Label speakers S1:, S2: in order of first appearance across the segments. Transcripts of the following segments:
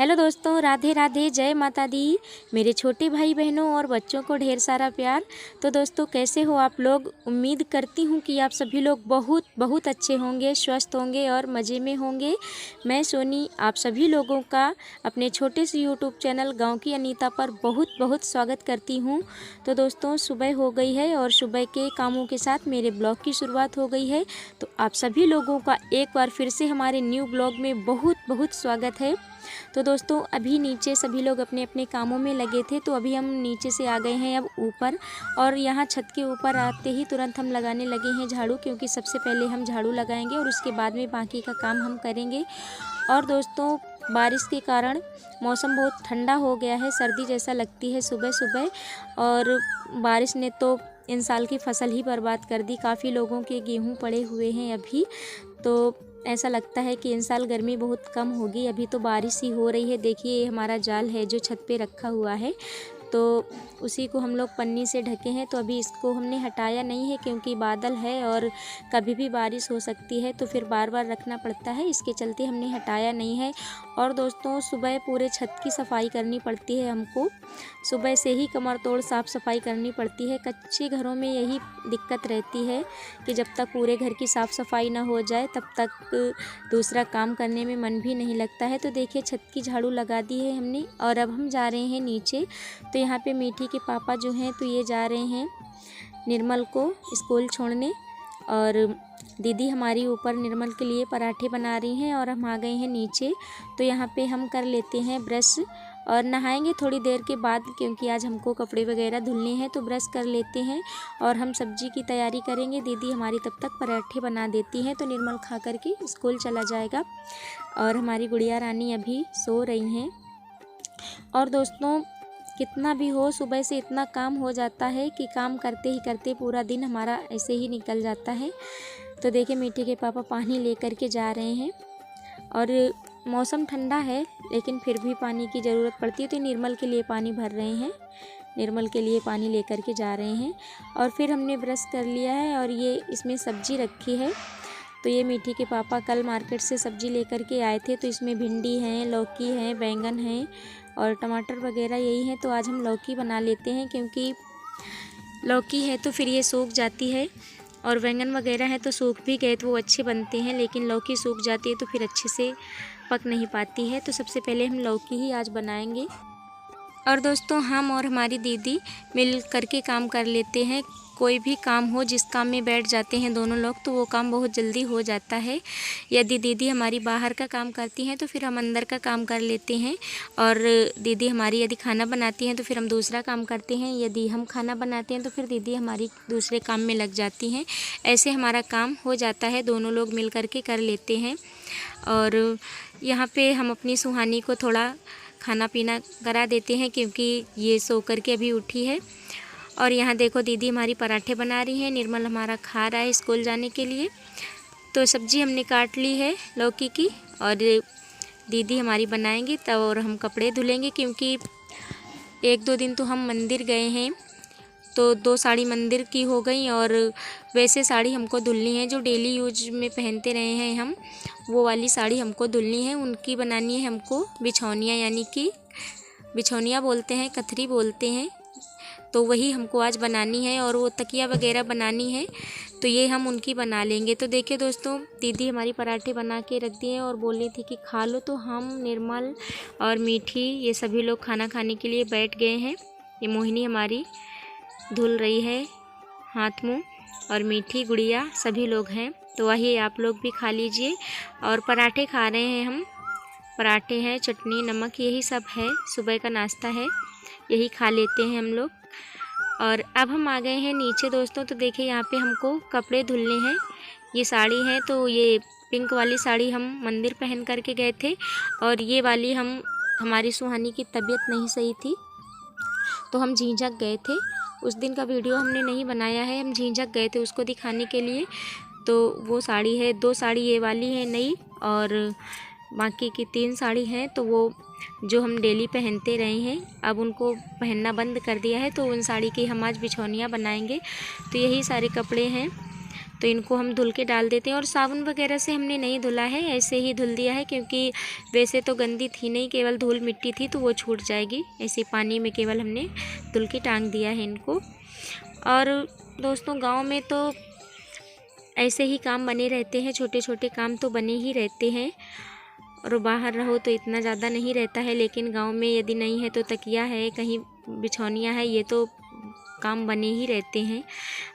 S1: Hello दोस्तों, राधे राधे, जय माता दी। मेरे छोटे भाई बहनों और बच्चों को ढेर सारा प्यार। तो दोस्तों, कैसे हो आप लोग? उम्मीद करती हूँ कि आप सभी लोग बहुत बहुत अच्छे होंगे, स्वस्थ होंगे और मज़े में होंगे। मैं सोनी आप सभी लोगों का अपने छोटे से यूट्यूब चैनल गाँव की अनीता पर बहुत बहुत स्वागत करती हूँ। तो दोस्तों, सुबह हो गई है और सुबह के कामों के साथ मेरे ब्लॉग की शुरुआत हो गई है। तो आप सभी लोगों का एक बार फिर से हमारे न्यू ब्लॉग में बहुत बहुत स्वागत है। तो दोस्तों, अभी नीचे सभी लोग अपने अपने कामों में लगे थे, तो अभी हम नीचे से आ गए हैं अब ऊपर। और यहाँ छत के ऊपर आते ही तुरंत हम लगाने लगे हैं झाड़ू, क्योंकि सबसे पहले हम झाड़ू लगाएंगे और उसके बाद में बाकी का काम हम करेंगे। और दोस्तों, बारिश के कारण मौसम बहुत ठंडा हो गया है, सर्दी जैसा लगती है सुबह सुबह। और बारिश ने तो इन साल की फसल ही बर्बाद कर दी। काफ़ी लोगों के गेहूँ पड़े हुए हैं अभी, तो ऐसा लगता है कि इन साल गर्मी बहुत कम होगी। अभी तो बारिश ही हो रही है। देखिए, ये हमारा जाल है जो छत पे रखा हुआ है, तो उसी को हम लोग पन्नी से ढके हैं। तो अभी इसको हमने हटाया नहीं है, क्योंकि बादल है और कभी भी बारिश हो सकती है, तो फिर बार बार रखना पड़ता है, इसके चलते हमने हटाया नहीं है। और दोस्तों, सुबह पूरे छत की सफाई करनी पड़ती है हमको। सुबह से ही कमर तोड़ साफ़ सफाई करनी पड़ती है। कच्चे घरों में यही दिक्कत रहती है कि जब तक पूरे घर की साफ़ सफाई ना हो जाए तब तक दूसरा काम करने में मन भी नहीं लगता है। तो देखिए, छत की झाड़ू लगा दी है हमने और अब हम जा रहे हैं नीचे। तो यहाँ पे मीठी के पापा जो हैं, तो ये जा रहे हैं निर्मल को स्कूल छोड़ने, और दीदी हमारी ऊपर निर्मल के लिए पराठे बना रही हैं और हम आ गए हैं नीचे। तो यहाँ पे हम कर लेते हैं ब्रश और नहाएंगे थोड़ी देर के बाद, क्योंकि आज हमको कपड़े वगैरह धुलने हैं। तो ब्रश कर लेते हैं और हम सब्जी की तैयारी करेंगे। दीदी हमारी तब तक पराठे बना देती हैं, तो निर्मल खा करके स्कूल चला जाएगा। और हमारी गुड़िया रानी अभी सो रही हैं। और दोस्तों, कितना भी हो, सुबह से इतना काम हो जाता है कि काम करते ही करते पूरा दिन हमारा ऐसे ही निकल जाता है। तो देखिए, मीठी के पापा पानी लेकर के जा रहे हैं और मौसम ठंडा है, लेकिन फिर भी पानी की ज़रूरत पड़ती है। तो निर्मल के लिए पानी भर रहे हैं, निर्मल के लिए पानी लेकर के जा रहे हैं। और फिर हमने ब्रश कर लिया है और ये इसमें सब्जी रखी है। तो ये मीठी के पापा कल मार्केट से सब्ज़ी लेकर के आए थे, तो इसमें भिंडी है, लौकी है, बैंगन है और टमाटर वगैरह यही है। तो आज हम लौकी बना लेते हैं, क्योंकि लौकी है तो फिर ये सूख जाती है, और बैंगन वगैरह है तो सूख भी गए तो वो अच्छे बनते हैं, लेकिन लौकी सूख जाती है तो फिर अच्छे से पक नहीं पाती है। तो सबसे पहले हम लौकी ही आज बनाएंगे। और दोस्तों, हम और हमारी दीदी मिल करके काम कर लेते हैं। कोई भी काम हो, जिस काम में बैठ जाते हैं दोनों लोग, तो वो काम बहुत जल्दी हो जाता है। यदि दीदी हमारी बाहर का काम करती हैं तो फिर हम अंदर का काम कर लेते हैं, और दीदी हमारी यदि खाना बनाती हैं तो फिर हम दूसरा काम करते हैं। यदि हम खाना बनाते हैं तो फिर दीदी हमारी दूसरे काम में लग जाती हैं। ऐसे हमारा काम हो जाता है, दोनों लोग मिल करके कर लेते हैं। और यहाँ पे हम अपनी सुहानी को थोड़ा खाना पीना करा देते हैं, क्योंकि ये सो कर के अभी उठी है। और यहाँ देखो, दीदी हमारी पराठे बना रही हैं, निर्मल हमारा खा रहा है स्कूल जाने के लिए। तो सब्ज़ी हमने काट ली है लौकी की, और दीदी हमारी बनाएंगी तब, और हम कपड़े धुलेंगे, क्योंकि 1-2 दिन तो हम मंदिर गए हैं, तो 2 साड़ी मंदिर की हो गई। और वैसे साड़ी हमको धुलनी है, जो डेली यूज में पहनते रहे हैं हम, वो वाली साड़ी हमको धुलनी है। उनकी बनानी है हमको बिछौनियाँ, यानी कि बिछौनियाँ बोलते हैं, कथरी बोलते हैं, तो वही हमको आज बनानी है। और वो तकिया वगैरह बनानी है, तो ये हम उनकी बना लेंगे। तो देखिए दोस्तों, दीदी हमारी पराठे बना के रख दिए और बोल रही थी कि खा लो। तो हम, निर्मल और मीठी, ये सभी लोग खाना खाने के लिए बैठ गए हैं। ये मोहिनी हमारी धुल रही है हाथ मुँह, और मीठी, गुड़िया, सभी लोग हैं। तो वही आप लोग भी खा लीजिए। और पराठे खा रहे हैं हम, पराठे हैं, चटनी, नमक, यही सब है, सुबह का नाश्ता है, यही खा लेते हैं हम लोग। और अब हम आ गए हैं नीचे दोस्तों। तो देखिए, यहाँ पे हमको कपड़े धुलने हैं। ये साड़ी है, तो ये पिंक वाली साड़ी हम मंदिर पहन करके गए थे, और ये वाली हमारी सुहानी की तबीयत नहीं सही थी, तो हम झींझक गए थे। उस दिन का वीडियो हमने नहीं बनाया है, हम झींझक गए थे उसको दिखाने के लिए। तो वो साड़ी है, 2 साड़ी ये वाली है नई, और बाकी की 3 साड़ी हैं, तो वो जो हम डेली पहनते रहे हैं, अब उनको पहनना बंद कर दिया है। तो उन साड़ी की हम आज बिछौनियाँ बनाएंगे। तो यही सारे कपड़े हैं। तो इनको हम धुल के डाल देते हैं। और साबुन वगैरह से हमने नहीं धुला है, ऐसे ही धुल दिया है, क्योंकि वैसे तो गंदी थी नहीं, केवल धूल मिट्टी थी तो वो छूट जाएगी। ऐसे पानी में केवल हमने धुल के टांग दिया है इनको। और दोस्तों गाँव में तो ऐसे ही काम बने रहते हैं, छोटे छोटे काम तो बने ही रहते हैं। और बाहर रहो तो इतना ज़्यादा नहीं रहता है, लेकिन गांव में यदि नहीं है तो तकिया है, कहीं बिछौनियाँ है, ये तो काम बने ही रहते हैं।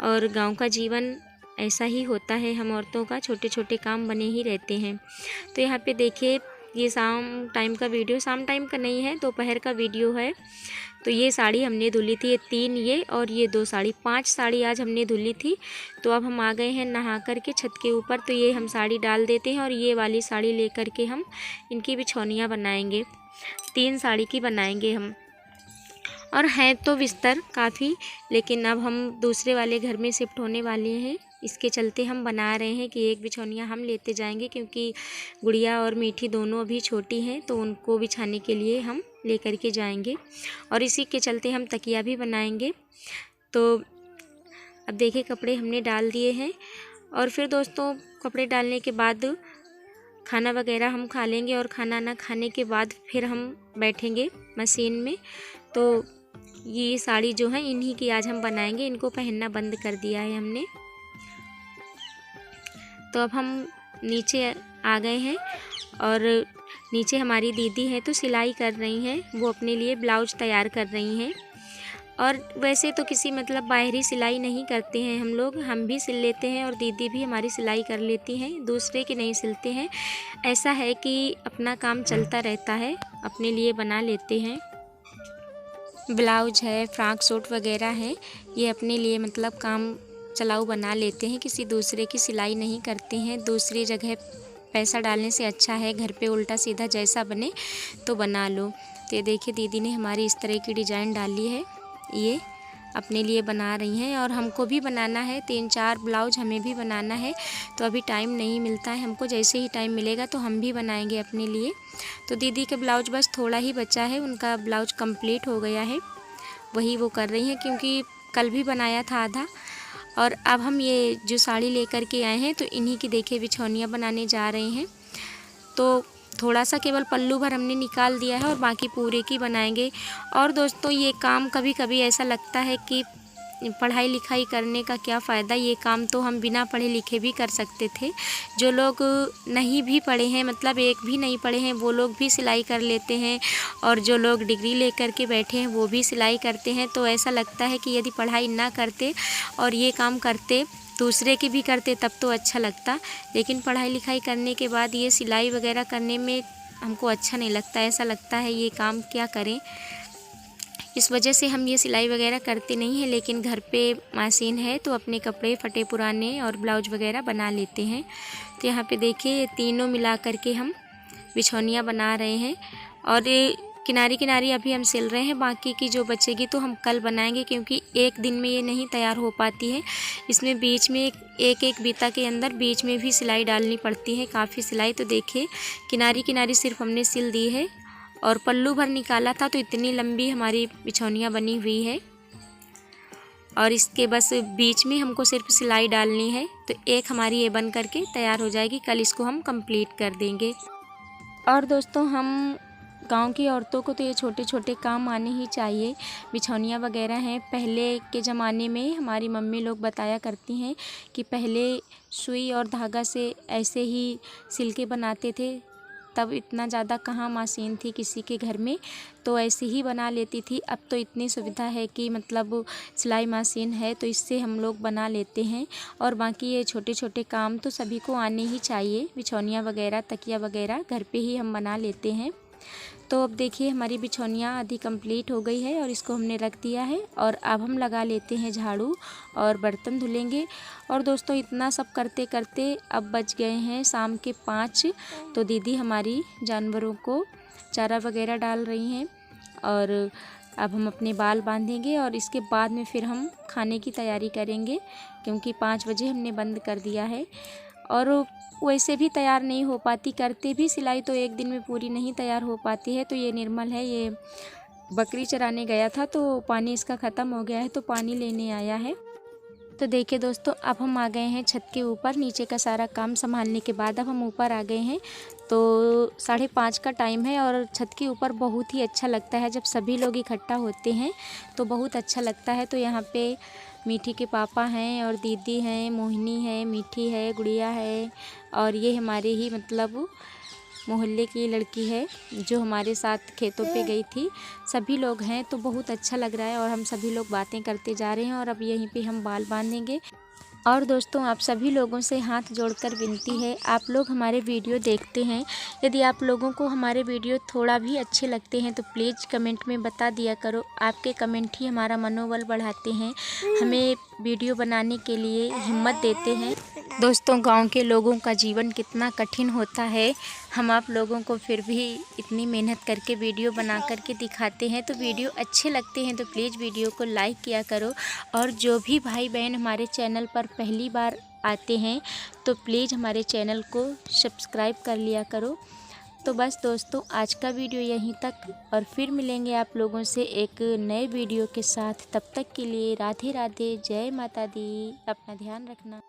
S1: और गांव का जीवन ऐसा ही होता है, हम औरतों का छोटे छोटे काम बने ही रहते हैं। तो यहाँ पे देखिए ये शाम टाइम का वीडियो, शाम टाइम का नहीं है, दोपहर का वीडियो है। तो ये साड़ी हमने धुली थी, ये 3 ये और ये 2 साड़ी, 5 साड़ी आज हमने धुली थी। तो अब हम आ गए हैं नहा कर के छत के ऊपर। तो ये हम साड़ी डाल देते हैं और ये वाली साड़ी लेकर के हम इनकी बिछौनियाँ बनाएंगे, 3 साड़ी की बनाएंगे हम। और हैं तो बिस्तर काफ़ी, लेकिन अब हम दूसरे वाले घर में शिफ्ट होने वाले हैं, इसके चलते हम बना रहे हैं कि एक बिछौनिया हम लेते जाएंगे, क्योंकि गुड़िया और मीठी दोनों अभी छोटी हैं, तो उनको बिछाने के लिए हम लेकर के जाएंगे। और इसी के चलते हम तकिया भी बनाएंगे। तो अब देखिए कपड़े हमने डाल दिए हैं। और फिर दोस्तों कपड़े डालने के बाद खाना वगैरह हम खा लेंगे, और खाना ना खाने के बाद फिर हम बैठेंगे मशीन में। तो ये साड़ी जो है इन्हीं की आज हम बनाएंगे, इनको पहनना बंद कर दिया है हमने। तो अब हम नीचे आ गए हैं और नीचे हमारी दीदी है तो सिलाई कर रही हैं, वो अपने लिए ब्लाउज तैयार कर रही हैं। और वैसे तो किसी मतलब बाहरी सिलाई नहीं करते हैं हम लोग, हम भी सिल लेते हैं और दीदी भी हमारी सिलाई कर लेती हैं, दूसरे की नहीं सिलते हैं। ऐसा है कि अपना काम चलता रहता है, अपने लिए बना लेते हैं। ब्लाउज है, फ्रॉक सूट वगैरह है, ये अपने लिए मतलब काम चलाऊ बना लेते हैं, किसी दूसरे की सिलाई नहीं करते हैं। दूसरी जगह पैसा डालने से अच्छा है घर पे उल्टा सीधा जैसा बने तो बना लो। तो ये देखिए दीदी ने हमारी इस तरह की डिज़ाइन डाली है, ये अपने लिए बना रही हैं। और हमको भी बनाना है, 3-4 ब्लाउज हमें भी बनाना है। तो अभी टाइम नहीं मिलता है हमको, जैसे ही टाइम मिलेगा तो हम भी बनाएंगे अपने लिए। तो दीदी के ब्लाउज बस थोड़ा ही बचा है, उनका ब्लाउज कंप्लीट हो गया है, वही वो कर रही हैं, क्योंकि कल भी बनाया था आधा। और अब हम ये जो साड़ी लेकर के आए हैं तो इन्हीं की देखिए बिछौनियाँ बनाने जा रहे हैं। तो थोड़ा सा केवल पल्लू भर हमने निकाल दिया है और बाकी पूरे की बनाएंगे। और दोस्तों ये काम कभी कभी ऐसा लगता है कि पढ़ाई लिखाई करने का क्या फ़ायदा, ये काम तो हम बिना पढ़े लिखे भी कर सकते थे। जो लोग नहीं भी पढ़े हैं, मतलब एक भी नहीं पढ़े हैं, वो लोग भी सिलाई कर लेते हैं। और जो लोग डिग्री लेकर के बैठे हैं वो भी सिलाई करते हैं। तो ऐसा लगता है कि यदि पढ़ाई ना करते और ये काम करते, दूसरे की भी करते, तब तो अच्छा लगता। लेकिन पढ़ाई लिखाई करने के बाद ये सिलाई वगैरह करने में हमको अच्छा नहीं लगता, ऐसा लगता है ये काम क्या करें। इस वजह से हम ये सिलाई वगैरह करते नहीं हैं। लेकिन घर पे मशीन है तो अपने कपड़े फटे पुराने और ब्लाउज वगैरह बना लेते हैं। तो यहाँ पे देखिए ये तीनों मिला करके हम बिछौनियाँ बना रहे हैं। और ये किनारी किनारी अभी हम सिल रहे हैं, बाकी की जो बचेगी तो हम कल बनाएंगे, क्योंकि एक दिन में ये नहीं तैयार हो पाती है। इसमें बीच में एक बीता के अंदर बीच में भी सिलाई डालनी पड़ती है, काफ़ी सिलाई। तो देखिए किनारी किनारी सिर्फ हमने सिल दी है और पल्लू भर निकाला था, तो इतनी लंबी हमारी बिछौनियाँ बनी हुई है। और इसके बस बीच में हमको सिर्फ सिलाई डालनी है, तो एक हमारी ये बन करके तैयार हो जाएगी। कल इसको हम कंप्लीट कर देंगे। और दोस्तों हम गांव की औरतों को तो ये छोटे छोटे काम आने ही चाहिए। बिछौनियाँ वगैरह हैं, पहले के ज़माने में हमारी मम्मी लोग बताया करती हैं कि पहले सुई और धागा से ऐसे ही सिल के बनाते थे, तब इतना ज़्यादा कहाँ मशीन थी किसी के घर में, तो ऐसे ही बना लेती थी। अब तो इतनी सुविधा है कि मतलब सिलाई मशीन है तो इससे हम लोग बना लेते हैं। और बाकी ये छोटे छोटे काम तो सभी को आने ही चाहिए, बिछौनियाँ वगैरह तकिया वगैरह घर पे ही हम बना लेते हैं। तो अब देखिए हमारी बिछौनियाँ आधी कंप्लीट हो गई है और इसको हमने रख दिया है। और अब हम लगा लेते हैं झाड़ू और बर्तन धुलेंगे। और दोस्तों इतना सब करते करते अब बज गए हैं शाम के 5। तो दीदी हमारी जानवरों को चारा वगैरह डाल रही हैं और अब हम अपने बाल बांधेंगे और इसके बाद में फिर हम खाने की तैयारी करेंगे, क्योंकि 5 बजे हमने बंद कर दिया है। और वैसे भी तैयार नहीं हो पाती, करते भी सिलाई तो एक दिन में पूरी नहीं तैयार हो पाती है। तो ये निर्मल है, ये बकरी चराने गया था तो पानी इसका ख़त्म हो गया है तो पानी लेने आया है। तो देखिए दोस्तों, अब हम आ गए हैं छत के ऊपर। नीचे का सारा काम संभालने के बाद अब हम ऊपर आ गए हैं। तो 5:30 का टाइम है और छत के ऊपर बहुत ही अच्छा लगता है जब सभी लोग इकट्ठा होते हैं, तो बहुत अच्छा लगता है। तो यहाँ पे मीठी के पापा हैं और दीदी हैं, मोहिनी है, मीठी है, गुड़िया है और ये हमारे ही मतलब मोहल्ले की लड़की है जो हमारे साथ खेतों पे गई थी। सभी लोग हैं तो बहुत अच्छा लग रहा है और हम सभी लोग बातें करते जा रहे हैं और अब यहीं पे हम बाल बांधेंगे। और दोस्तों, आप सभी लोगों से हाथ जोड़कर विनती है, आप लोग हमारे वीडियो देखते हैं, यदि आप लोगों को हमारे वीडियो थोड़ा भी अच्छे लगते हैं तो प्लीज़ कमेंट में बता दिया करो। आपके कमेंट ही हमारा मनोबल बढ़ाते हैं, हमें वीडियो बनाने के लिए हिम्मत देते हैं। दोस्तों, गांव के लोगों का जीवन कितना कठिन होता है, हम आप लोगों को फिर भी इतनी मेहनत करके वीडियो बना करके दिखाते हैं। तो वीडियो अच्छे लगते हैं तो प्लीज़ वीडियो को लाइक किया करो। और जो भी भाई बहन हमारे चैनल पर पहली बार आते हैं तो प्लीज़ हमारे चैनल को सब्सक्राइब कर लिया करो। तो बस दोस्तों, आज का वीडियो यहीं तक और फिर मिलेंगे आप लोगों से एक नए वीडियो के साथ। तब तक के लिए राधे राधे, जय माता दी, अपना ध्यान रखना।